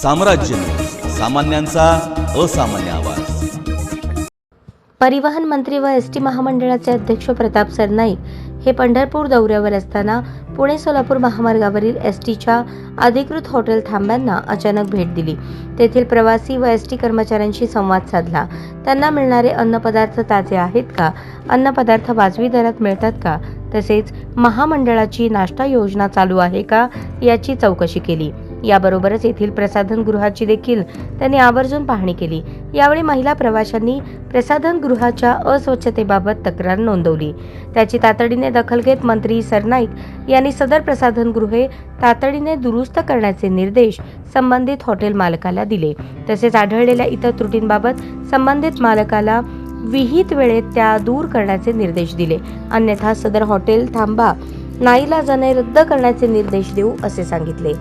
साम्राज्य, सामान्यांचा असामान्य आवाज। परिवहन मंत्री व एसटी महामंडळाचे अध्यक्ष प्रताप सरनाईक हे पंढरपूर दौऱ्यावर असताना पुणे सोलापूर महामार्गावरील एसटीच्या अधिकृत हॉटेल थांब्यांना अचानक भेट दिली। तेथील प्रवासी व एसटी कर्मचाऱ्यांशी संवाद साधला। त्यांना मिळणारे अन्नपदार्थ ताजे आहेत का, अन्नपदार्थ वाजवी दरात मिळतात का, तसेच महामंडळाची नाश्ता योजना चालू आहे का याची चौकशी केली। याबरोबरच येथील प्रसाधनगृहाची देखील त्यांनी आवर्जून पाहणी केली। यावेळी महिला प्रवाशांनी प्रसाधनगृहाच्या अस्वच्छतेबाबत तक्रार नोंदवली। त्याची तातडीने दखल घेत मंत्री सरनाईक यांनी सदर प्रसाधनगृहे तातडीने दुरुस्त करण्याचे निर्देश संबंधित हॉटेल मालकाला दिले। तसेच आढळलेल्या इतर त्रुटींबाबत संबंधित मालकाला विहित वेळेत त्या दूर करण्याचे निर्देश दिले, अन्यथा सदर हॉटेल थांबा नाईलाजाने रद्द करण्याचे निर्देश देऊ असे सांगितले।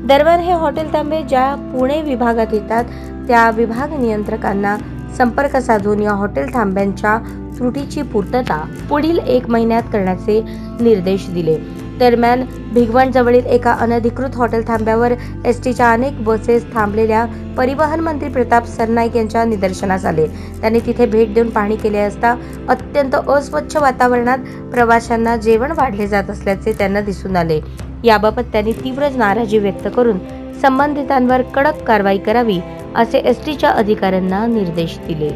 दरम्यान हे हॉटेल थांबे ज्या पुणे विभागात येतात त्या विभाग नियंत्रकांना संपर्क साधून या हॉटेल थांब्यांच्या त्रुटीची पूर्तता पुढील 1 महिन्यात करण्याचे निर्देश दिले। दरम्यान भिगवणजवळील एका अनधिकृत हॉटेल थांब्यावर एसटीच्या अनेक बसेस थांबलेल्या परिवहन मंत्री प्रताप सरनाईक यांच्या निदर्शनास आले। त्यांनी तिथे भेट देऊन पाहणी केली असता अत्यंत अस्वच्छ वातावरणात प्रवाशांना जेवण वाढले जात असल्याचे त्यांना दिसून आले। याबाबत त्यांनी तीव्र नाराजी व्यक्त करून संबंधितांवर कडक कारवाई करावी असे एसटीच्या अधिकाऱ्यांना निर्देश दिले।